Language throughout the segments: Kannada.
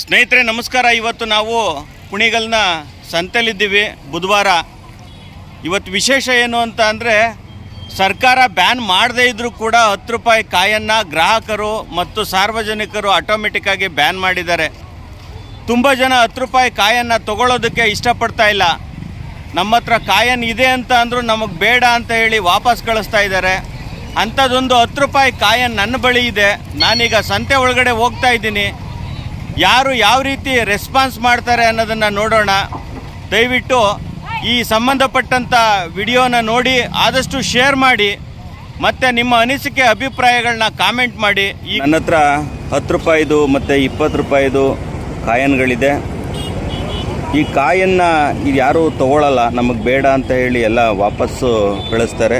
ಸ್ನೇಹಿತರೆ ನಮಸ್ಕಾರ. ಇವತ್ತು ನಾವು ಕುಣಿಗಲ್ನ ಸಂತೆಲಿದ್ದೀವಿ. ಬುಧವಾರ. ಇವತ್ತು ವಿಶೇಷ ಏನು ಅಂತ ಅಂದರೆ, ಸರ್ಕಾರ ಬ್ಯಾನ್ ಮಾಡದೇ ಇದ್ದರೂ ಕೂಡ 10 ರೂಪಾಯಿ ಕಾಯನ್ನು ಗ್ರಾಹಕರು ಮತ್ತು ಸಾರ್ವಜನಿಕರು ಆಟೋಮೆಟಿಕ್ಕಾಗಿ ಬ್ಯಾನ್ ಮಾಡಿದ್ದಾರೆ. ತುಂಬ ಜನ 10 ರೂಪಾಯಿ ಕಾಯನ್ನು ತೊಗೊಳ್ಳೋದಕ್ಕೆ ಇಷ್ಟಪಡ್ತಾ ಇಲ್ಲ. ನಮ್ಮ ಹತ್ರ ಕಾಯನ್ ಇದೆ ಅಂತ ಅಂದರೂ ನಮಗೆ ಬೇಡ ಅಂತ ಹೇಳಿ ವಾಪಸ್ ಕಳಿಸ್ತಾ ಇದ್ದಾರೆ. ಅಂಥದ್ದೊಂದು 10 ರೂಪಾಯಿ ಕಾಯನ್ ನನ್ನ ಬಳಿ ಇದೆ. ನಾನೀಗ ಸಂತೆ ಒಳಗಡೆ ಹೋಗ್ತಾ ಇದ್ದೀನಿ. ಯಾರು ಯಾವ ರೀತಿ ರೆಸ್ಪಾನ್ಸ್ ಮಾಡ್ತಾರೆ ಅನ್ನೋದನ್ನು ನೋಡೋಣ. ದಯವಿಟ್ಟು ಈ ಸಂಬಂಧಪಟ್ಟಂಥ ವಿಡಿಯೋನ ನೋಡಿ ಆದಷ್ಟು ಶೇರ್ ಮಾಡಿ, ಮತ್ತು ನಿಮ್ಮ ಅನಿಸಿಕೆ ಅಭಿಪ್ರಾಯಗಳನ್ನ ಕಾಮೆಂಟ್ ಮಾಡಿ. ನನ್ನ ಹತ್ರ 10 ರೂಪಾಯಿದು ಮತ್ತು 20 ರೂಪಾಯಿದು ಕಾಯನ್ಗಳಿದೆ. ಈ ಕಾಯನ್ನು ಯಾರೂ ತೊಗೊಳ್ಳಲ್ಲ, ನಮಗೆ ಬೇಡ ಅಂತ ಹೇಳಿ ಎಲ್ಲ ವಾಪಸ್ಸು ಕಳಿಸ್ತಾರೆ.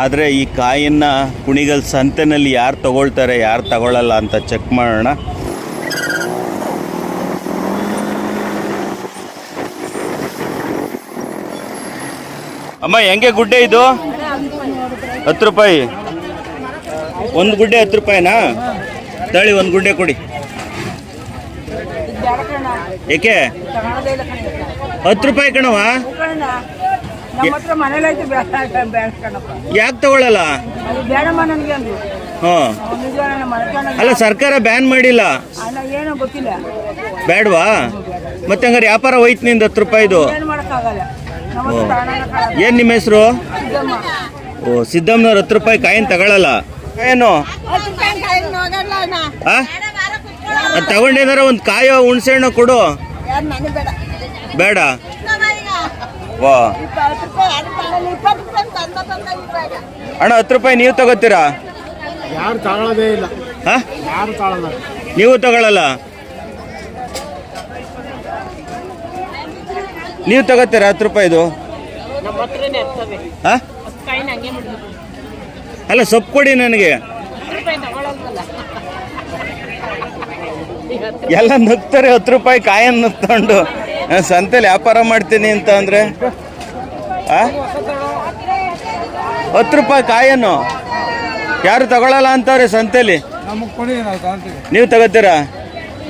ಆದರೆ ಈ ಕಾಯನ್ನು ಕುಣಿಗಲ್ ಸಂತೆನಲ್ಲಿ ಯಾರು ತೊಗೊಳ್ತಾರೆ, ಯಾರು ತಗೊಳ್ಳಲ್ಲ ಅಂತ ಚೆಕ್ ಮಾಡೋಣ. ಅಮ್ಮ, ಹೆಂಗೆ ಗುಡ್ಡೆ ಇದು? 10 ರೂಪಾಯಿ ಒಂದು ಗುಡ್ಡೆ. 10 ರೂಪಾಯಿನಾ? ತಳಿ ಒಂದು ಗುಡ್ಡೆ ಕೊಡಿ. ಏಕೆ 10 ರೂಪಾಯಿ ಕಣವ? ಯಾಕೆ ತಗೊಳ್ಳಲ್ಲ? ಹಾಂ, ಅಲ್ಲ ಸರ್ಕಾರ ಬ್ಯಾನ್ ಮಾಡಿಲ್ಲ, ಬೇಡವಾ? ಮತ್ತೆ ಹಂಗಾರೆ ವ್ಯಾಪಾರ ಹೋಯ್ತು ನಿಂದು 10 ರೂಪಾಯಿದು. ಏನು ನಿಮ್ಮ ಹೆಸರು? ಓ, ಸಿದ್ದಮ್ಮನವ್ರು 10 ರೂಪಾಯಿ ಕಾಯಿನ್ ತಗೊಳ್ಳಲ್ಲ. ಏನು ಅದು ತಗೊಂಡೇನಾರ ಒಂದು ಕಾಯೋ ಹುಣಸೆ ಹಣ್ಣು ಕೊಡು. ಬೇಡ? ವಾ ಅಣ್ಣ, 10 ರೂಪಾಯಿ ನೀವು ತಗೋತೀರಾ? ಯಾರು ತಗೊಳ್ಳೋದೇ ಇಲ್ಲ. ಹಾಂ, ಯಾರು ತಗೊಳ್ಳಲ್ಲ. ನೀವು ತಗೊಳ್ಳಲ್ಲ? ನೀವು ತಗೋತೀರಾ 10 ರೂಪಾಯಿದು? ಹಾಂ, ಅಲ್ಲ ಸೊಪ್ಪು ಕೊಡಿ ನನಗೆ. ಎಲ್ಲ ನಗ್ತಾರೆ 10 ರೂಪಾಯಿ ಕಾಯನ್ನು ತಗೊಂಡು. ಸಂತೆಲಿ ವ್ಯಾಪಾರ ಮಾಡ್ತೀನಿ ಅಂತ ಅಂದರೆ 10 ರೂಪಾಯಿ ಕಾಯನ್ನು ಯಾರು ತಗೊಳ್ಳಲ್ಲ ಅಂತವ್ರೆ ಸಂತೆಲಿ. ನೀವು ತಗೋತೀರಾ?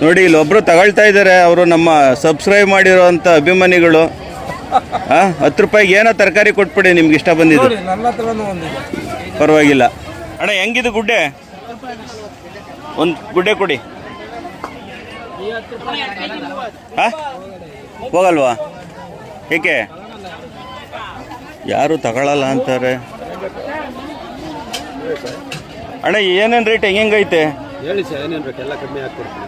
ನೋಡಿ, ಇಲ್ಲೊಬ್ರು ತಗೊಳ್ತಾ ಇದ್ದಾರೆ. ಅವರು ನಮ್ಮ ಸಬ್ಸ್ಕ್ರೈಬ್ ಮಾಡಿರೋಂಥ ಅಭಿಮಾನಿಗಳು. 10 ರೂಪಾಯಿಗೆ ಏನೋ ತರಕಾರಿ ಕೊಟ್ಬಿಡಿ, ನಿಮ್ಗೆ ಇಷ್ಟ ಬಂದಿದ್ದು. ಪರವಾಗಿಲ್ಲ. ಅಣ್ಣ, ಹೆಂಗಿದು ಗುಡ್ಡೆ? ಒಂದು ಗುಡ್ಡೆ ಕೊಡಿ. ಹಾಂ, ಹೋಗಲ್ವಾ? ಏಕೆ ಯಾರು ತಗೊಳ್ಳಲ್ಲ ಅಂತಾರೆ? ಅಣ್ಣ, ಏನೇನು ರೇಟ್ ಹೆಂಗೈತೆ ಹೇಳಿ ಸರ್, ಏನೇನು ರೇಟ್ ಎಲ್ಲ ಕಮ್ಮಿ ಆಗ್ತಿರ್ತೀನಿ.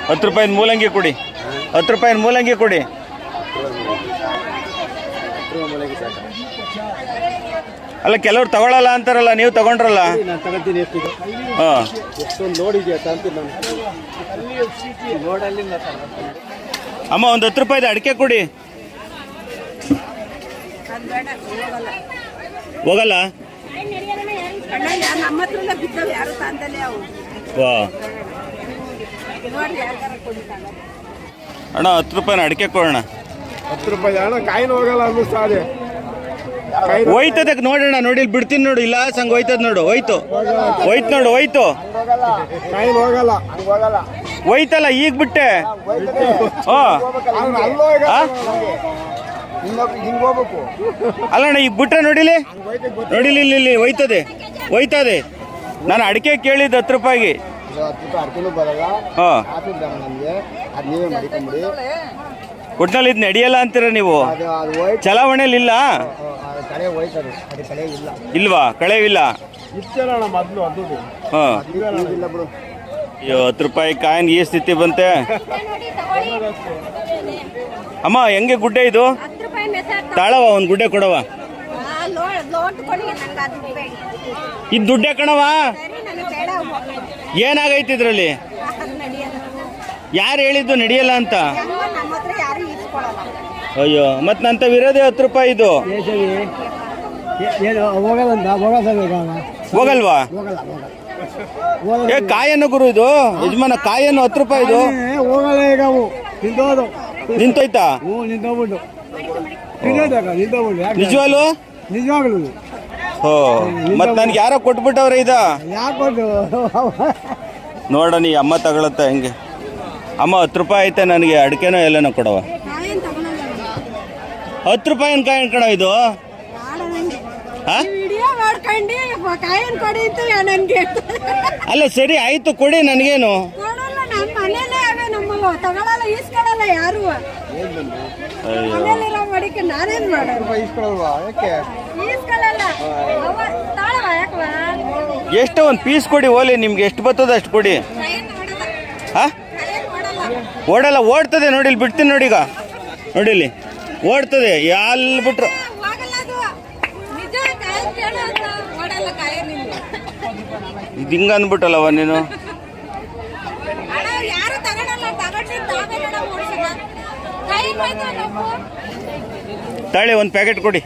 10 ರೂಪಾಯಿನ ಮೂಲಂಗಿ ಕೊಡಿ. 10 ರೂಪಾಯಿನ ಮೂಲಂಗಿ ಕೊಡಿ. ಅಲ್ಲ, ಕೆಲವ್ರು ತಗೊಳ್ಳಲ್ಲ ಅಂತಾರಲ್ಲ, ನೀವು ತಗೊಂಡ್ರಲ್ಲ? ನಾನು ತಗೊಳ್ತೀನಿ. ಎಷ್ಟಿದೆ? ಹಾಂ, ಎಷ್ಟೊಂದು ಲೋಡ್ ಇದೆಯಾ ಅಂತೀನಿ ನಾನು. ಲೋಡಲ್ಲಿ ಅಮ್ಮ, ಒಂದು 10 ರೂಪಾಯಿದು ಅಡಿಕೆ ಕೊಡಿ. ಹೋಗಲ್ಲ? ವಾ ಅಣ್ಣ, 10 ರೂಪಾಯಿನ ಅಡಿಕೆ ಕೊಡೋಣ. 10 ರೂಪಾಯಿ ಅಣ್ಣ, ಕಾಯಿನ ಹೋಗಲ್ಲ ಅನ್ನಿಸ್ತಾ ಇದೆ. ಹೋಯ್ತದ ನೋಡೋಣ. ನೋಡಿ, ಬಿಡ್ತೀನಿ ನೋಡು. ಇಲ್ಲ ಸಂಗ ಹೋಯ್ತದ ನೋಡು. ಹೋಯ್ತು ನೋಡು, ಹೋಯ್ತು. ಕಾಯಿನ ಹೋಗಲ್ಲ. ಹೋಯ್ತಲ್ಲ, ಈಗ ಬಿಟ್ಟೆ. ಅಲ್ಲಣ್ಣ, ಈಗ ಬಿಟ್ರೆ ನೋಡಿಲಿ, ಇಲ್ಲಿ ಹೋಯ್ತದೆ. ನಾನು ಅಡಿಕೆ ಕೇಳಿದ್ದು 10 ರೂಪಾಯಿಗೆ. ಒಟ್ನಲ್ಲಿ ಇದು ನಡೆಯಲ್ಲ ಅಂತೀರ ನೀವು? ಚಲಾವಣೆಯಲ್ಲಿ ಇಲ್ಲ? ಇಲ್ವಾ? ಕಳೆವಿಲ್ಲ? ಹಾಂ, 10 ರೂಪಾಯಿ ಕಾಯಿನ್ ಈ ಸ್ಥಿತಿ ಬಂತೆ. ಅಮ್ಮ, ಹೆಂಗೆ ಗುಡ್ಡೆ ಇದು? ತಾಳವ, ಒಂದು ಗುಡ್ಡೆ ಕೊಡವ. ಇದು ದುಡ್ಡೆ ಕಣವ. ಏನಾಗೈತಿ ಇದ್ರಲ್ಲಿ? ಯಾರು ಹೇಳಿದ್ದು ನಡೆಯಲ್ಲ ಅಂತ? ಅಯ್ಯೋ, ಮತ್ತೆ ನಂತ ವಿರೋಧಿ 10 ರೂಪಾಯಿ ಇದು. ಹೋಗಲ್ವಾ? ಕಾಯನ್ನು ಗುರು ಇದು ಯಜಮಾನ, ಕಾಯನ್ನು 10 ರೂಪಾಯಿ ಇದು ಹೋಗಲ್ಲ. ಈಗ ನಿಂತೋಯ್ತಾ? ನಿಜವಾಗ್ಲು? ಓ, ಮತ್ತೆ ನನ್ಗೆ ಯಾರೋ ಕೊಟ್ಬಿಟ್ಟವ್ರೆ ಇದ. ಯಾಕೆ ನೋಡ, ನೀ ಅಮ್ಮ ತಗೊಳತ್ತ ಹೆಂಗೆ? ಅಮ್ಮ 10 ರೂಪಾಯಿ ಐತೆ ನನಗೆ ಅಡಿಕೆನೋ ಎಲ್ಲನೋ ಕೊಡವ. ಕಾಯಿನ್ ತಗೊಳಲ್ಲ 10 ರೂಪಾಯಿನ ಕಾಯಿನ್ ಕಣ ಇದು. ವಿಡಿಯೋ ಮಾಡ್ಕೊಂಡು ಕಾಯಿನ್ ಕೊಡಿ ಅಂತ ನನ್ಗೆ ಅಲ್ಲ ಸರಿ ಆಯ್ತು ಕೊಡಿ, ನನಗೇನು ಕೊಡಲ್ಲ. ನಮ್ಮ ಮನೇಲೆ ಅವೇ ನಮ್ಮವ ತಗೊಳಲ್ಲ, ಈಸ್ಕೊಳಲ್ಲ ಯಾರು. ಮನೇಲಿರೋ ಮಡಿಕೆ ನಾನೇನ್ ಮಾಡೋದು, ಈಸ್ಕೊಳಲ್ಲ. ಅವ ತಾಳವ ಯಾಕವ ಎಷ್ಟು ಒಂದು ಪೀಸ್ ಕೊಡಿ ಓಲಿ, ನಿಮ್ಗೆ ಎಷ್ಟು ಬರ್ತದೆ ಅಷ್ಟು ಕೊಡಿ. ಕಾಯಿನ್ ನೋಡಲ್ಲ, ಹಾ ಕಾಯಿನ್ ನೋಡಲ್ಲ. ಓಡಲ್ಲ, ಓಡ್ತದೆ ನೋಡಿ, ಇಲ್ಲಿ ಬಿಡ್ತೀನಿ ನೋಡಿ. ಈಗ ನೋಡಿಲಿ ಓಡ್ತದೆ, ಎಲ್ಲಿ ಬಿಟ್ರು ಹೋಗಲ್ಲ ಅದು ನಿಜ. ಕಾಯಿನ್ ಕೇಳೋದು ಓಡಲ್ಲ ಕಾಯಿನ್ ಇಲ್ಲ. ಇದು ಹಿಂಗ ಅಂದ್ಬಿಟ್ಟಲ್ಲವ ನೀನು. ಅಣ್ಣ ಯಾರು ತಗೊಳಲ್ಲ, ತಗೊಂಡಿದ್ದು ನಾವೇನ ಓಡಿಸೋಣ. ಕಾಯಿನ್ ಹೋಯ್ತು ನಾವು ತಾಳಿ ಒಂದು ಪ್ಯಾಕೆಟ್ ಕೊಡಿ.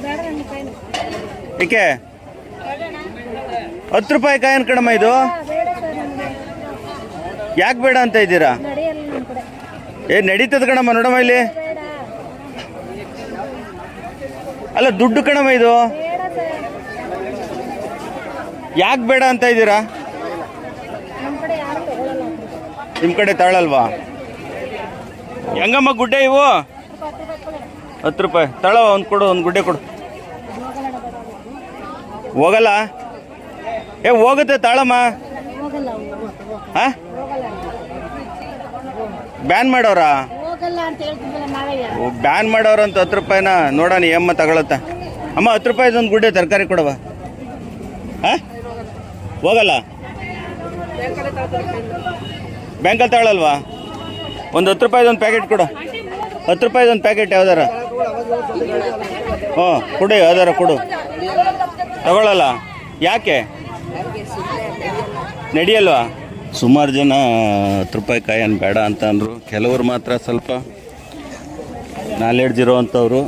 ಬೇಡ ನನ್ನ ಕಾಯಿನ್ ಏಕೆ 10 ರೂಪಾಯಿ ಕಾಯಿನ್ ಕಣಮ್ಮ ಇದು. ಬೇಡ ಸರ್ ನಮಗೆ ಯಾಕೆ ಬೇಡ ಅಂತ ಇದ್ದೀರಾ? ನಡೆಯಲ್ಲ ನಮ್ಮ ಕಡೆ. ನಡೀತದ ಕಣಮ್ಮ, ನೋಡಮ್ಮ ಇಲ್ಲಿ. ಬೇಡ ಅಲ್ಲ ದುಡ್ಡು ಕಣಮ್ಮ ಇದು, ಬೇಡ ಸರ್ ಯಾಕೆ ಬೇಡ ಅಂತ ಇದ್ದೀರಾ? ನಮ್ಮ ಕಡೆ ಯಾರು ತಗೊಳಲ್ಲ. ನಿಮ್ಮ ಕಡೆ ತಾಳಲ್ವಾ? ಹೆಂಗಮ್ಮ ಗುಡ್ಡೆ ಇವು? 10 ರೂಪಾಯಿ ತಳ. ಒಂದು ಕೊಡು, ಒಂದು ಗುಡ್ಡೆ ಕೊಡು. ಹೋಗಲ್ಲ, ಹೋಗುತ್ತೆ ತಾಳಮ್ಮ. ಹೋಗಲ್ಲ ಹಾ ಹೋಗಲ್ಲ ಬ್ಯಾನ್ ಮಾಡೋರಾ? ಹೋಗಲ್ಲ ಅಂತ ಹೇಳ್ತಿದ್ದಲ್ಲ ನಾವೇ. ಬ್ಯಾನ್ ಮಾಡೋರು ಅಂತ 10 ರೂಪಾಯಿನ ನೋಡೋಣ ಅಮ್ಮ ತಗೊಳತ್ತ. ಅಮ್ಮ 10 ರೂಪಾಯಿದು ಒಂದು ಗುಡ್ಡೆ ತರಕಾರಿ ಕೊಡವ. ಹಾ ಹೋಗಲ್ಲ, ಬ್ಯಾಂಕಲ್ಲಿ ತಗೊಳಲ್ವಾ? ಒಂದು 10 ರೂಪಾಯಿದು ಒಂದು ಪ್ಯಾಕೆಟ್ ಕೊಡು. 10 ರೂಪಾಯಿದು ಒಂದು ಪ್ಯಾಕೆಟ್ ಯಾವ್ದಾರ. ಹ್ಞೂ ಕೊಡು, ಯಾವ್ದಾರ ಕೊಡು. ತಗೊಳ್ಳಲ್ಲ ಯಾಕೆ? ನಡೆಯಲ್ವಾ? ಸುಮಾರು ಜನ 10 ರೂಪಾಯಿ ಕಾಯನ್ನು ಬೇಡ ಅಂತ ಅಂದರು. ಕೆಲವರು ಮಾತ್ರ ಸ್ವಲ್ಪ ನಾಲೆಡ್ಜ್ ಇರೋವಂಥವ್ರು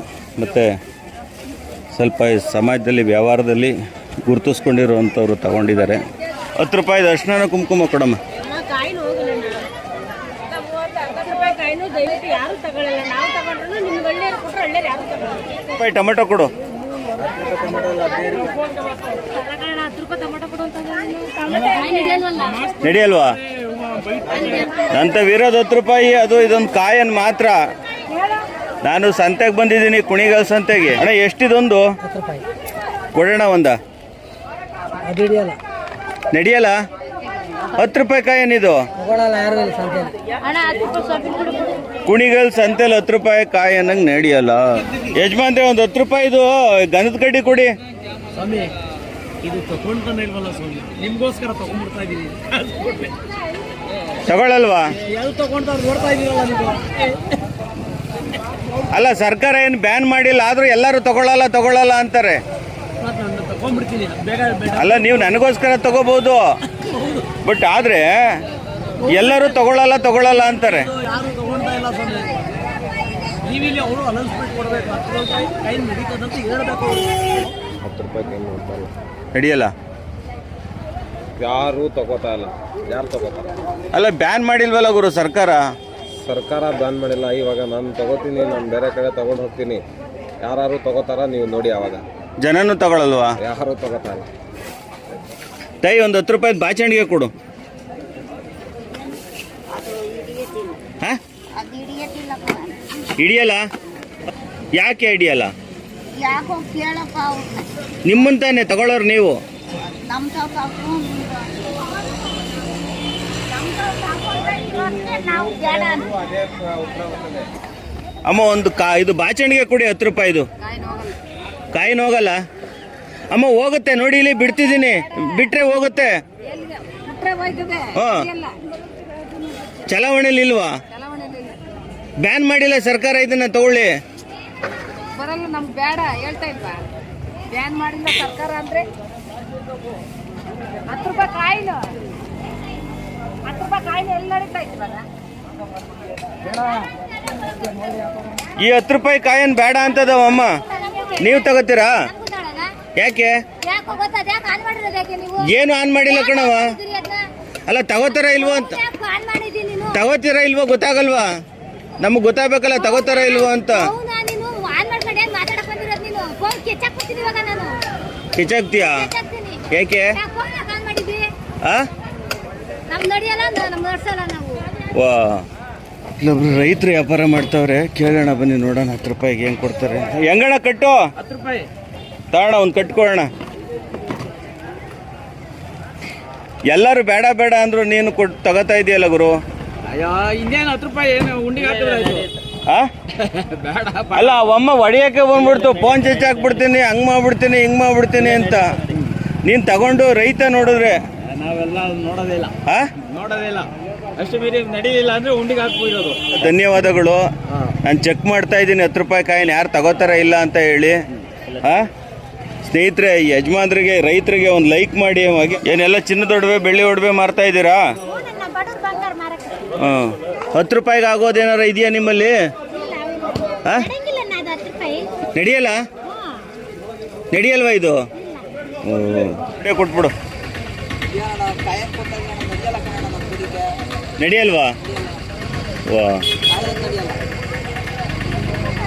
ಮತ್ತು ಸ್ವಲ್ಪ ಈ ಸಮಾಜದಲ್ಲಿ ವ್ಯವಹಾರದಲ್ಲಿ ಗುರುತಿಸ್ಕೊಂಡಿರುವಂಥವ್ರು ತಗೊಂಡಿದ್ದಾರೆ. 10 ರೂಪಾಯಿದು ಅರ್ಶಿನ ಕುಂಕುಮ ಕೊಡಮ್ಮ. ಕಾಯಿನ್ ಹೋಗಲ್ಲ. 10 ರೂಪಾಯಿ ಕಾಯಿನು ದಯವಿಟ್ಟು ಯಾರು ತಗೊಳ್ಳಲ್ಲ. ನಾವು ತಗೊಂಡ್ರು ನಿಮ್ಗೆ ಒಳ್ಳೆಯರು ಕೊಟ್ಟರು ಒಳ್ಳೆಯರು ಯಾರು ತಗೊಳ್ಳಲ್ಲ. 10 ರೂಪಾಯಿ ಟೊಮೆಟೊ ಕೊಡು. 10 ರೂಪಾಯಿ ಟೊಮೆಟೊ ಕೊಡು ಅಂತ ನಡೆಯಲ್ವಾ? ನಂತ ವಿರೋಧ 10 ರೂಪಾಯಿ ಅದು ಇದೊಂದು ಕಾಯನ್ನು ಮಾತ್ರ. ನಾನು ಸಂತೆಗೆ ಬಂದಿದ್ದೀನಿ, ಕುಣಿಗಲ್ ಸಂತೆಗೆ. ಅಣ್ಣ ಎಷ್ಟಿದೊಂದು ಕೊಡೋಣ ಒಂದ? ನಡೆಯಲ್ಲ 10 ರೂಪಾಯಿ ಕಾಯೇನಿದು? ಕುಣಿಗಲ್ ಸಂತೆಲಿ 10 ರೂಪಾಯಿ ಕಾಯಿ ಅನ್ನಂಗೆ ನಡೆಯಲ್ಲ. ಯಜಮಾನ್ರೆ ಒಂದು 10 ರೂಪಾಯಿದು ಗಂಧದ ಕಡ್ಡಿ ಕೊಡಿ. ಸ್ವಾಮಿ ಇದು ತಗೊಂಡ್ತಾನೆ ಇಲ್ವಲ್ಲ ಸ್ವಾಮಿ, ನಿಮ್ಗೋಸ್ಕರ ತಗೊಂಡ್ಬಿಡ್ತಾ ಇದೀನಿ. ತಗೊಳ್ಳಲ್ವಾ? ಯಾರು ತಗೊಂಡ್ತಾರೆ ನೋಡ್ತಾ ಇದೀರಲ್ಲ ನೀವು. ಅಲ್ಲ ಸರ್ಕಾರ ಏನು ಬ್ಯಾನ್ ಮಾಡಿಲ್ಲ, ಆದ್ರೂ ಎಲ್ಲರೂ ತಗೊಳ್ಳಲ್ಲ ಅಂತಾರೆ. ಮತ್ತೆ ನಾನು ತಗೊಂಡ್ಬಿಡ್ತೀನಿ ಬೇಗ ಬೇಡ. ಅಲ್ಲ ನೀವು ನನಗೋಸ್ಕರ ತಗೋಬಹುದು, ಬಟ್ ಆದ್ರೆ ಎಲ್ಲರೂ ತಗೊಳ್ಳಲ್ಲ ಅಂತಾರೆ. ಯಾರು ತಗೊಂಡ್ತಾ ಇಲ್ಲ ಸ್ವಾಮಿ. ನೀವಿಲ್ಲಿ ಅವರು ಅನೌನ್ಸ್ಮೆಂಟ್ ಕೊಡಬೇಕು. 10 ರೂಪಾಯಿ ಕೈ ನಡೀತದಂತ ಹೇಳ್ಬೇಕು. 10 ರೂಪಾಯಿ ಕೈ ನೋಡ್ತಾರೆ, ನಡೆಯಲ್ಲ. ಯಾರು ತಗೋತಾ ಇಲ್ಲ. ಯಾರು ತಗೋತಾರೆ? ಅಲ್ಲ ಬ್ಯಾನ್ ಮಾಡಿಲ್ವಲ್ಲ ಗುರು ಸರ್ಕಾರ. ಸರ್ಕಾರ ಬ್ಯಾನ್ ಮಾಡಿಲ್ಲ. ಇವಾಗ ನಾನು ತಗೋತೀನಿ, ನಾನು ಬೇರೆ ಕಡೆ ತಗೊಂಡು ಹೋಗ್ತೀನಿ. ಯಾರು ತಗೋತಾರ ನೀವು ನೋಡಿ. ಅವಾಗ ಜನನೂ ತಗೊಳ್ಳಲ್ವಾ? ಯಾರು ತಗೋತಾ ಇಲ್ಲ. ತೈ ಒಂದು 10 ರೂಪಾಯಿ ಬಾಚಣಿಗೆ ಕೊಡು. ಹಾ ಹಿಡಿಯಲ್ಲ? ಯಾಕೆ ಹಿಡಿಯಲ್ಲ? ಯಾಕೋ ಕೇಳಪ್ಪ ಅವ್ರನ್ನ. ನಿಮ್ಮಂತಾನೆ ತಗೊಳ್ಳೋರು ನೀವು. ನಮ್ಮ ನಾವು ಬೇಡ ಅಮ್ಮ ಒಂದು ಇದು ಬಾಚಣಿಗೆ ಕೊಡಿ 10 ರೂಪಾಯಿದು. ಕಾಯಿನ ಹೋಗಲ್ಲ ಅಮ್ಮ? ಹೋಗುತ್ತೆ ನೋಡಿ, ಇಲ್ಲಿ ಬಿಡ್ತಿದ್ದೀನಿ, ಬಿಟ್ರೆ ಹೋಗುತ್ತೆ. ಚಲಾವಣೆಲಿ ಇಲ್ವಾ? ಬ್ಯಾನ್ ಮಾಡಿಲ್ಲ ಸರ್ಕಾರ, ಇದನ್ನ ತಗೊಳ್ಳಿ. ಬರಲ್ಲ ನಮ್ಗೆ ಬೇಡ ಹೇಳ್ತಾ ಇಲ್ವಾ? ಬ್ಯಾನ್ ಮಾಡಿಲ್ಲ ಸರ್ಕಾರ ಅಂದ್ರೆ 10 ರೂಪಾಯಿ ಕಾಯಿನು 10 ರೂಪಾಯಿ ಕಾಯಿನು ಎಲ್ಲಿ ನಡೀತಾ ಇತ್ತು? ಈ 10 ರೂಪಾಯಿ ಕಾಯನ್ ಬೇಡ ಅಂತದವಮ್ಮ, ನೀವು ತಗೋತೀರಾ? ಯಾಕೆ? ಏನು ಆನ್ ಮಾಡಿಲ್ಲ ಕಣವ. ಅಲ್ಲ ತಗೋತಾರ ಇಲ್ವೋ ಅಂತ. ತಗೋತೀರಾ ಇಲ್ವೋ ಗೊತ್ತಾಗಲ್ವಾ? ನಮಗ್ ಗೊತ್ತಾಗಬೇಕಲ್ಲ ತಗೋತಾರ ಇಲ್ವೋ ಅಂತ. ಕಿಚಾಕ್ತೀಯಾ? ಯಾಕೆ? ನಮ್ ನಡೆಯಲ್ಲ, ನಮ್ ನಡ್ಸಲ್ಲ ನಾವು. ವಾ, ಇಲ್ಲೊಬ್ರು ರೈತರು ವ್ಯಾಪಾರ ಮಾಡ್ತಾವ್ರೆ, ಕೇಳೋಣ ಬನ್ನಿ ನೋಡೋಣ 10 ರೂಪಾಯಿಗೆ ಹೆಂಗೆ ಕೊಡ್ತಾರೆ. ಹೆಂಗಣ್ಣ ಕಟ್ಟು? 10 ರೂಪಾಯಿ ತಗೋಣ, ಒಂದು ಕಟ್ಕೊಳ್ಳೋಣ. ಎಲ್ಲರೂ ಬೇಡ ಬೇಡ ಅಂದ್ರು, ನೀನು ತಗೋತಾ ಇದೆಯಲ್ಲ ಗುರು. ಅಯ್ಯೋ ಇನ್ನೇನು 10 ರೂಪಾಯಿ ಏನು ಉಂಡಿಗೆ ಹಾಕಿದ್ರೆ ಆಯ್ತು. ಆ? ಬೇಡ ಅಲ್ಲ ಅವಮ್ಮ ಹೊಡಿಯೋಕ್ಕೆ ಬಂದ್ಬಿಡ್ತು, ಫೋನ್ ಸ್ವಿಚ್ ಹಾಕ್ಬಿಡ್ತೀನಿ, ಹಂಗೆ ಮಾಡ್ಬಿಡ್ತೀನಿ, ಹಿಂಗೆ ಮಾಡ್ಬಿಡ್ತೀನಿ ಅಂತ. ನೀನು ತಗೊಂಡು ರೈತ ನೋಡಿದ್ರೆ ನಾವೆಲ್ಲ ನೋಡೋದೇ ಇಲ್ಲ, ಆ? ನೋಡೋದೇ ಇಲ್ಲ. ಅಷ್ಟು ಮೀರಿ ನಡೀಲಿಲ್ಲ ಅಂದ್ರೆ ಉಂಡಿಗೆ ಹಾಕ್ಬಿಡೋದು. ಧನ್ಯವಾದಗಳು. ನಾನು ಚೆಕ್ ಮಾಡ್ತಾ ಇದ್ದೀನಿ 10 ರೂಪಾಯಿ ಕಾಯಿನ ಯಾರು ತಗೋತಾರ ಇಲ್ಲ ಅಂತ ಹೇಳಿ. ಸ್ನೇಹಿತರೆ, ಯಜಮಾನ್ರಿಗೆ ರೈತರಿಗೆ ಒಂದು ಲೈಕ್ ಮಾಡಿ. ಏನೆಲ್ಲ ಚಿನ್ನದ ಒಡವೆ ಬೆಳ್ಳಿ ಒಡವೆ ಮಾರ್ತಾ ಇದ್ದೀರಾ? ಹಾಂ, 10 ರೂಪಾಯಿಗೆ ಆಗೋದೇನಾರ ಇದೆಯಾ ನಿಮ್ಮಲ್ಲಿ? ಹಾಂ, ನಡೆಯಲ್ಲ, ನಡೆಯಲ್ವಾ ಇದು? ಕೊಟ್ಬಿಡು. ನಡೆಯಲ್ವಾ? ವಾ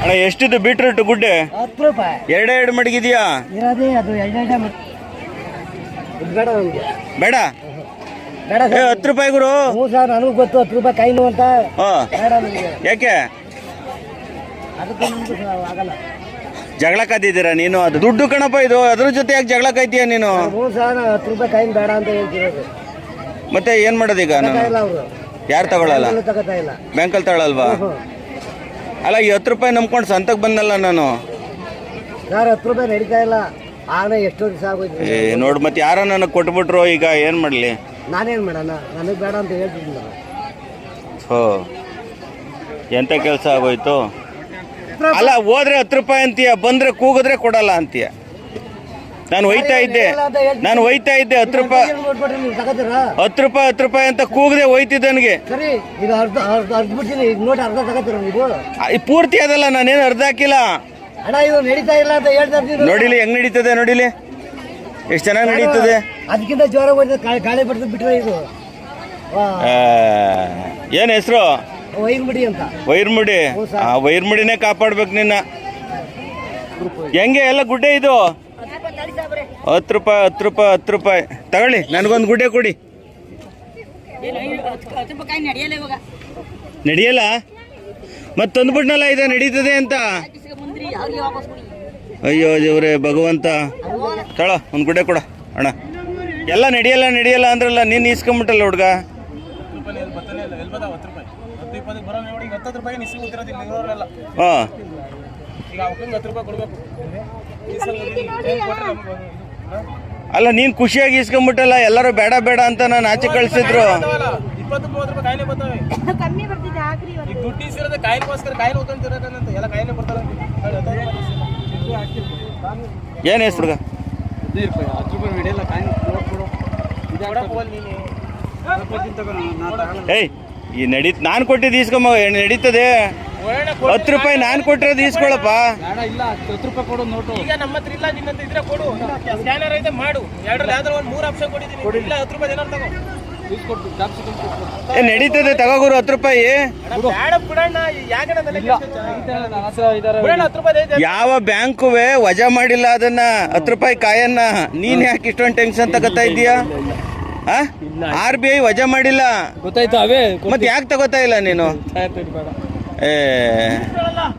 ಅಣ್ಣ, ಎಷ್ಟಿದ್ದು ಬೀಟ್ರೂಟ್ ಗುಡ್ಡೆ? 10 ರೂಪಾಯಿ ಎರಡೆರಡು ಮಡಗಿದೆಯಾ? ಇರೋದೇ ಅದು ಬೇಡ ನಮಗೆ, ಬೇಡ ಬೇಡ 10 ರೂಪಾಯಿ ಗುರು. ನನಗೂ ಗೊತ್ತು 10 ರೂಪಾಯಿ ಕಾಯಿನು ಅಂತ. ಹಾಂ, ಬೇಡ ನಮಗೆ, ಯಾಕೆ ಅದಕ್ಕೆ ನಮ್ಗೆ ಆಗಲ್ಲ. ಜಗಳ ಕಾದಿದ್ದೀರಾ ನೀನು? ಅದು ದುಡ್ಡು ಕಣಪ್ಪ ಇದು, ಅದ್ರ ಜೊತೆ ಯಾಕೆ ಜಗಳ ಕಾಯ್ತೀಯ ನೀನು? 10 ರೂಪಾಯಿ ಕಾಯಿನ್ ಬೇಡ ಅಂತ ಹೇಳ್ತಿರೋದು. ಮತ್ತೆ ಏನು ಮಾಡೋದು ಈಗ? ನಾನು ಇಲ್ಲ, ಅವರು ಯಾರು ತಗೊಳ್ಳಲ್ಲ? ತಗೋತಾ ಇಲ್ಲ. ಬ್ಯಾಂಕಲ್ಲಿ ತಗೊಳ್ಳಲ್ವಾ? ಅಲ್ಲ, ಈ 10 ರೂಪಾಯಿ ನಂಬ್ಕೊಂಡು ಸಂತಕ್ಕೆ ಬಂದಲ್ಲ ನಾನು. ಸರ್ 10 ರೂಪಾಯಿ ನಡೀತಾ ಇಲ್ಲ, ಆಗಲೇ ಎಷ್ಟೋ ದಿವಸ ಆಗೋಯ್ತು. ನೋಡು, ಮತ್ತೆ ಯಾರೋ ನನಗೆ ಕೊಟ್ಬಿಟ್ರು, ಈಗ ಏನು ಮಾಡಲಿ? ನಾನೇನು ಮಾಡೋಣ, ನನಗೆ ಬೇಡ ಅಂತ ಹೇಳ್ತಿದ್ದಿಲ್ಲ. ಹೋ, ಎಂಥ ಕೆಲಸ ಆಗೋಯ್ತು. ಅಲ್ಲ, ಹೋದ್ರೆ 10 ರೂಪಾಯಿ ಅಂತೀಯ, ಬಂದರೆ ಕೂಗಿದ್ರೆ ಕೊಡಲ್ಲ ಅಂತೀಯ. ನಾನು ಒಯ್ತಾ ಇದ್ದೆ 10 ರೂಪಾಯಿ 10 ರೂಪಾಯಿ ಅಂತ ಕೂಗದೆ ಹೋಯ್ತಿದ್ದೆ ನನಗೆ. ಸರಿ, ಇದು ಅರ್ಧ ಬಿಡ್ತೀನಿ, ನೋಡಿ ಅರ್ಧ ತಗೋತೀರ ನೀವು? ಪೂರ್ತಿ ಅದಲ್ಲ, ನಾನೇನು ಅರ್ಧ ಹಾಕಿಲ್ಲ ಅಣ್ಣ. ಇದು ನಡೀತಾ ಇಲ್ಲ ಅಂತ ಹೇಳ್ತಾ ಇರ್ತೀನಿ. ನೋಡಿಲಿ ಹೆಂಗ್ ನಡೀತದೆ, ನೋಡಿಲಿ ಎಷ್ಟು ಚೆನ್ನಾಗಿ ನಡೀತದೆ. ಅದಕ್ಕಿಂತ ಜೋರ ಗಾಳಿ ಬಡ್ದು ಬಿಟ್ರೆ ಇದು ಏನು ಹೆಸರು? ವೈರ್ಮುಡಿ ಅಂತ. ವೈರ್ಮುಡಿ? ಆ ವೈರ್ಮುಡಿನೇ ಕಾಪಾಡ್ಬೇಕು ನಿನ್ನ. ಹೆಂಗೆ ಎಲ್ಲ ಗುಡ್ಡೆ ಇದು? 10 ರೂಪಾಯಿ 10 ರೂಪಾಯಿ 10 ರೂಪಾಯಿ ತಗೊಳ್ಳಿ, ನನಗೊಂದು ಗುಡ್ಡೆ ಕೊಡಿ. ನಡೆಯಲ್ಲ? ಮತ್ತೆ ತಂದ್ಬಿಟ್ನಲ್ಲ, ಇದೆ ನಡೀತದೆ ಅಂತ. ಅಯ್ಯೋ ದೇವ್ರೆ ಭಗವಂತ, ತಳ ಒಂದು ಗುಡ್ಡೆ ಕೊಡ ಅಣ್ಣ. ಎಲ್ಲ ನಡೆಯಲ್ಲ ಅಂದ್ರಲ್ಲ, ನೀನು ಇಸ್ಕೊಂಬಿಟ್ಟಲ್ಲ ಹುಡ್ಗ. ಹಾಂ, ಅಲ್ಲ ನೀನು ಖುಷಿಯಾಗಿ ಇಸ್ಕೊಂಬಿಟ್ಟಲ್ಲ, ಎಲ್ಲರೂ ಬೇಡ ಬೇಡ ಅಂತ ನಾನು ಆಚೆ ಕಳಿಸಿದ್ರು. ಏನು ಹೆಸರು? ಏಯ್, ಈ ನಾನು ಕೊಟ್ಟಿದ್ದು ಇಸ್ಕೊಂಬ, ನಡೀತದೆ. 10 ರೂಪಾಯಿ ನಾನು ಕೊಟ್ಟಿರೋದು ಇಸ್ಕೊಳಪ್ಪ. ಇಲ್ಲ 10 ರೂಪಾಯಿ ಕೊಡು ನೋಟು. ಈಗ ನಮ್ಮ ಹತ್ರ ಇಲ್ಲ, ನಿನ್ನ ಹತ್ರ ಇದ್ರೆ ಕೊಡು. ಸ್ಕ್ಯಾನರ್ ಐತೆ ಮಾಡು, ಎರಡರಲ್ಲಿ ಯಾವ್ದಾರು ಒಂದು 3 ಆಪ್ಷನ್ ಕೊಟ್ಟಿದ್ದೀನಿ. ಇಲ್ಲ 10 ರೂಪಾಯಿ ಏನಾರು ತಗೋ. ನಡೀತದೆ, ತಗೋಗುರು 10 ರೂಪಾಯಿ. ಬೇಡ ಬಿಡಣ್ಣ, ಯಾಕಣ್ಣ ನನಗೆ ಬಿಡಣ್ಣ 10 ರೂಪಾಯಿ ಐತೆ. ಯಾವ ಬ್ಯಾಂಕುವೆ ವಜಾ ಮಾಡಿಲ್ಲ ಅದನ್ನ 10 ರೂಪಾಯಿ ಕಾಯನ್ನ. ನೀನ್ ಯಾಕೆ ಇಷ್ಟೊಂದು ಟೆನ್ಷನ್ ತಗೋತಾ ಇದೀಯಾ? RBI ವಜಾ ಮಾಡಿಲ್ಲ, ಗೊತ್ತಾಯ್ತು. ಅವೇ ಮತ್ತೆ ಯಾಕೆ ತಗೋತಾ ಇಲ್ಲ ನೀನು? ಬೇಡ. ಏ